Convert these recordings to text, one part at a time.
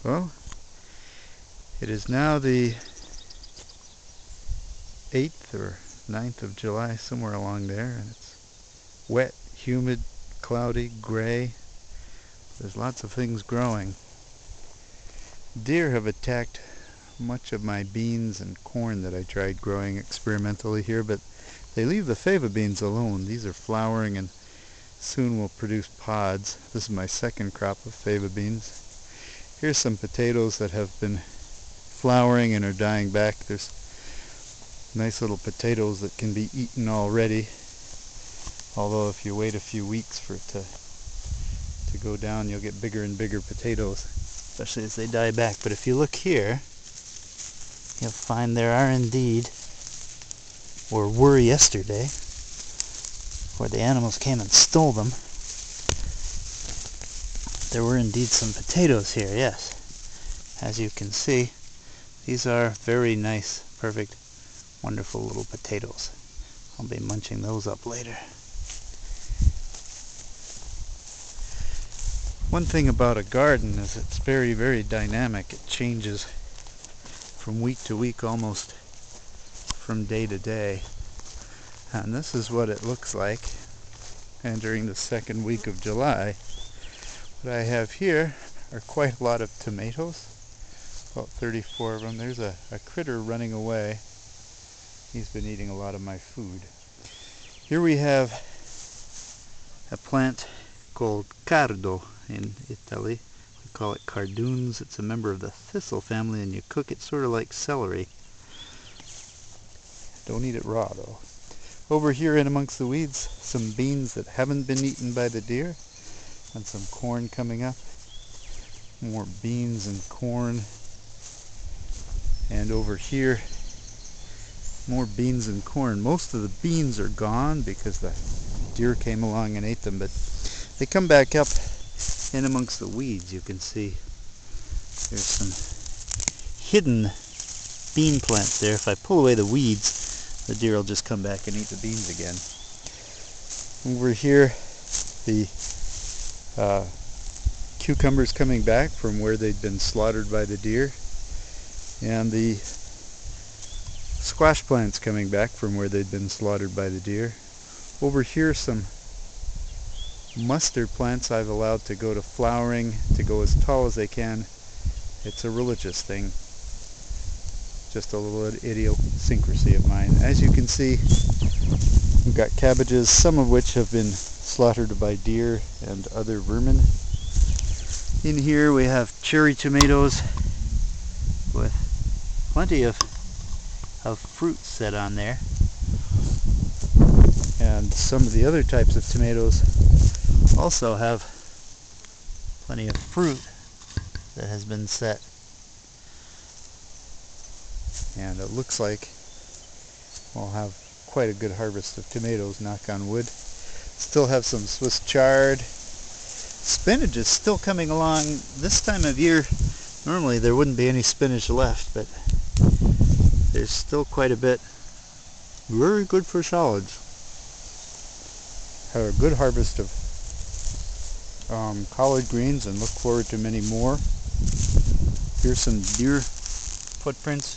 Well, it is now the 8th or 9th of July, somewhere along there, and it's wet, humid, cloudy, gray. There's lots of things growing. Deer have attacked much of my beans and corn that I tried growing experimentally here, but they leave the fava beans alone. These are flowering and soon will produce pods. This is my second crop of fava beans. Here's some potatoes that have been flowering and are dying back. There's nice little potatoes that can be eaten already, although if you wait a few weeks for it to go down, you'll get bigger and bigger potatoes, especially as they die back. But if you look here, you'll find there are indeed, or were yesterday, where the animals came and stole them, there were indeed some potatoes here, yes. As you can see, these are very nice, perfect, wonderful little potatoes. I'll be munching those up later. One thing about a garden is it's very, very dynamic. It changes from week to week, almost from day to day. And this is what it looks like entering the second week of July. What I have here are quite a lot of tomatoes, about 34 of them. There's a critter running away. He's been eating a lot of my food. Here we have a plant called cardo in Italy. We call it cardoons. It's a member of the thistle family, and you cook it sort of like celery. Don't eat it raw though. Over here in amongst the weeds, some beans that haven't been eaten by the deer, and some corn coming up. More beans and corn. And over here, more beans and corn. Most of the beans are gone because the deer came along and ate them, but they come back up in amongst the weeds. You can see there's some hidden bean plants there. If I pull away the weeds, the deer will just come back and eat the beans again. Over here, the cucumbers coming back from where they'd been slaughtered by the deer, and the squash plants coming back from where they'd been slaughtered by the deer. Over here, some mustard plants I've allowed to go to flowering, to go as tall as they can. It's a religious thing, just a little idiosyncrasy of mine. As you can see, we've got cabbages, some of which have been slaughtered by deer and other vermin. In here we have cherry tomatoes with plenty of fruit set on there, and some of the other types of tomatoes also have plenty of fruit that has been set, and it looks like we'll have quite a good harvest of tomatoes, knock on wood. Still have some Swiss chard. Spinach is still coming along. This time of year, normally there wouldn't be any spinach left, but there's still quite a bit. Very good for salads. Have a good harvest of collard greens and look forward to many more. Here's some deer footprints,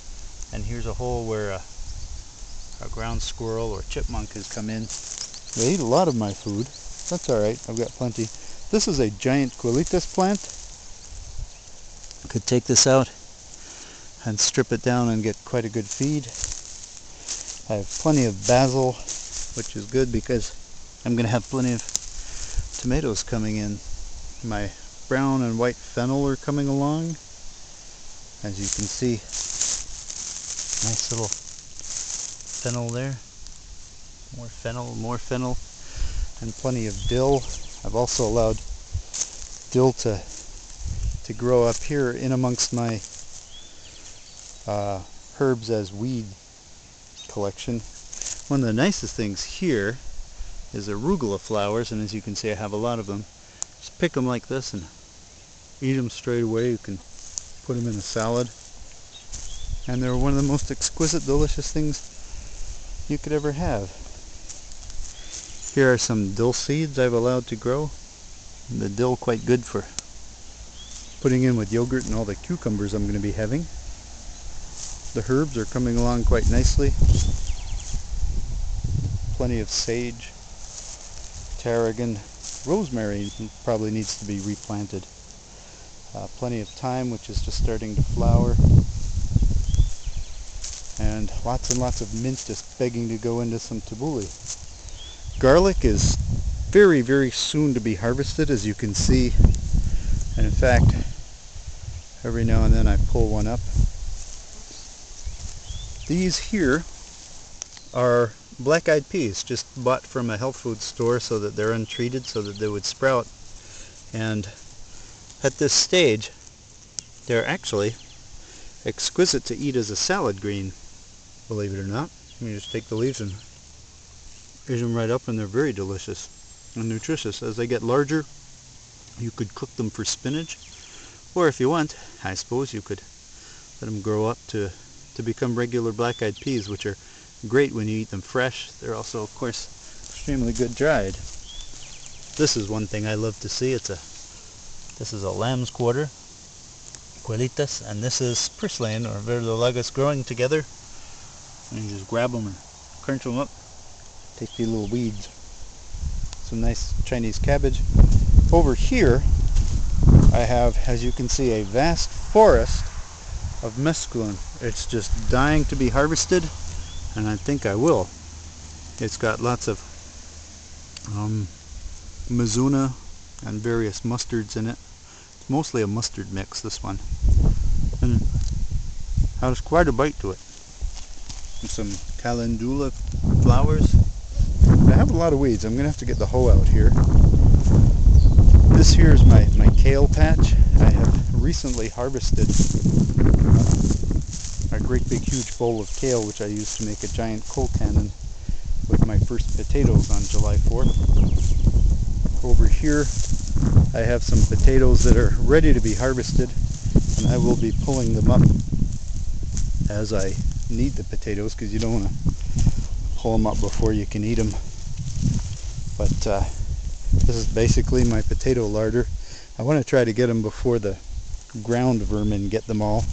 and here's a hole where a ground squirrel or chipmunk has come in. They eat a lot of my food. That's alright, I've got plenty. This is a giant quilitis plant. Could take this out and strip it down and get quite a good feed. I have plenty of basil, which is good because I'm going to have plenty of tomatoes coming in. My brown and white fennel are coming along. As you can see, nice little fennel there. More fennel, and plenty of dill. I've also allowed dill to grow up here in amongst my herbs as weed collection. One of the nicest things here is arugula flowers, and as you can see I have a lot of them. Just pick them like this and eat them straight away. You can put them in a salad, and they're one of the most exquisite, delicious things you could ever have. Here are some dill seeds I've allowed to grow. The dill quite good for putting in with yogurt and all the cucumbers I'm going to be having. The herbs are coming along quite nicely. Plenty of sage, tarragon, rosemary probably needs to be replanted. Plenty of thyme, which is just starting to flower. And lots of mint just begging to go into some tabbouleh. Garlic is very, very soon to be harvested, as you can see. And in fact, every now and then I pull one up. These here are black-eyed peas, just bought from a health food store so that they're untreated, so that they would sprout. And at this stage, they're actually exquisite to eat as a salad green, believe it or not. You just take the leaves and eat them right up, and they're very delicious and nutritious. As they get larger, you could cook them for spinach, or if you want, I suppose you could let them grow up to become regular black-eyed peas, which are great when you eat them fresh. They're also, of course, extremely good dried. This is one thing I love to see. This is a lamb's quarter, cuelitas, and this is purslane or verdolagas growing together. And you just grab them and crunch them up. Tasty little weeds. Some nice Chinese cabbage. Over here, I have, as you can see, a vast forest of mesclun. It's just dying to be harvested, and I think I will. It's got lots of mizuna and various mustards in it. It's mostly a mustard mix, this one. And has quite a bite to it. And some calendula flowers. I have a lot of weeds. I'm going to have to get the hoe out here. This here is my kale patch. I have recently harvested a great big huge bowl of kale, which I used to make a giant coal cannon with my first potatoes on July 4th. Over here I have some potatoes that are ready to be harvested, and I will be pulling them up as I need the potatoes, because you don't want to pull them up before you can eat them. But this is basically my potato larder. I want to try to get them before the ground vermin get them all.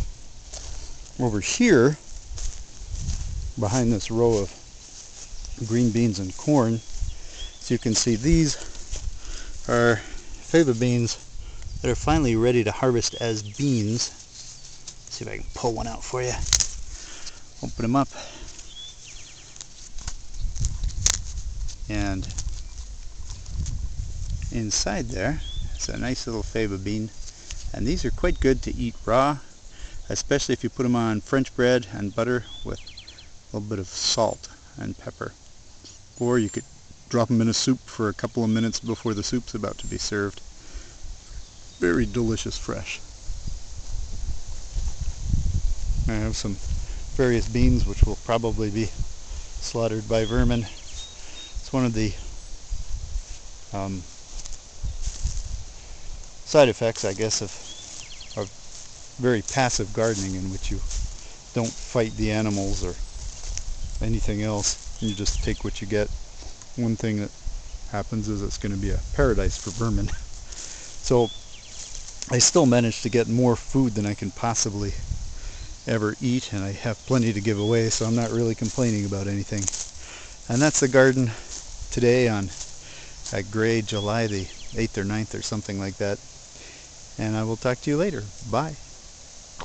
Over here, behind this row of green beans and corn, as you can see, these are fava beans that are finally ready to harvest as beans. Let's see if I can pull one out for you. Open them up. And inside there is a nice little fava bean. And these are quite good to eat raw, especially if you put them on French bread and butter with a little bit of salt and pepper. Or you could drop them in a soup for a couple of minutes before the soup's about to be served. Very delicious fresh. I have some various beans which will probably be slaughtered by vermin. It's one of the side effects, I guess, of very passive gardening, in which you don't fight the animals or anything else. You just take what you get. One thing that happens is it's going to be a paradise for vermin. So I still manage to get more food than I can possibly ever eat, and I have plenty to give away, so I'm not really complaining about anything. And that's the garden today on a gray July the 8th or 9th or something like that. And I will talk to you later. Bye.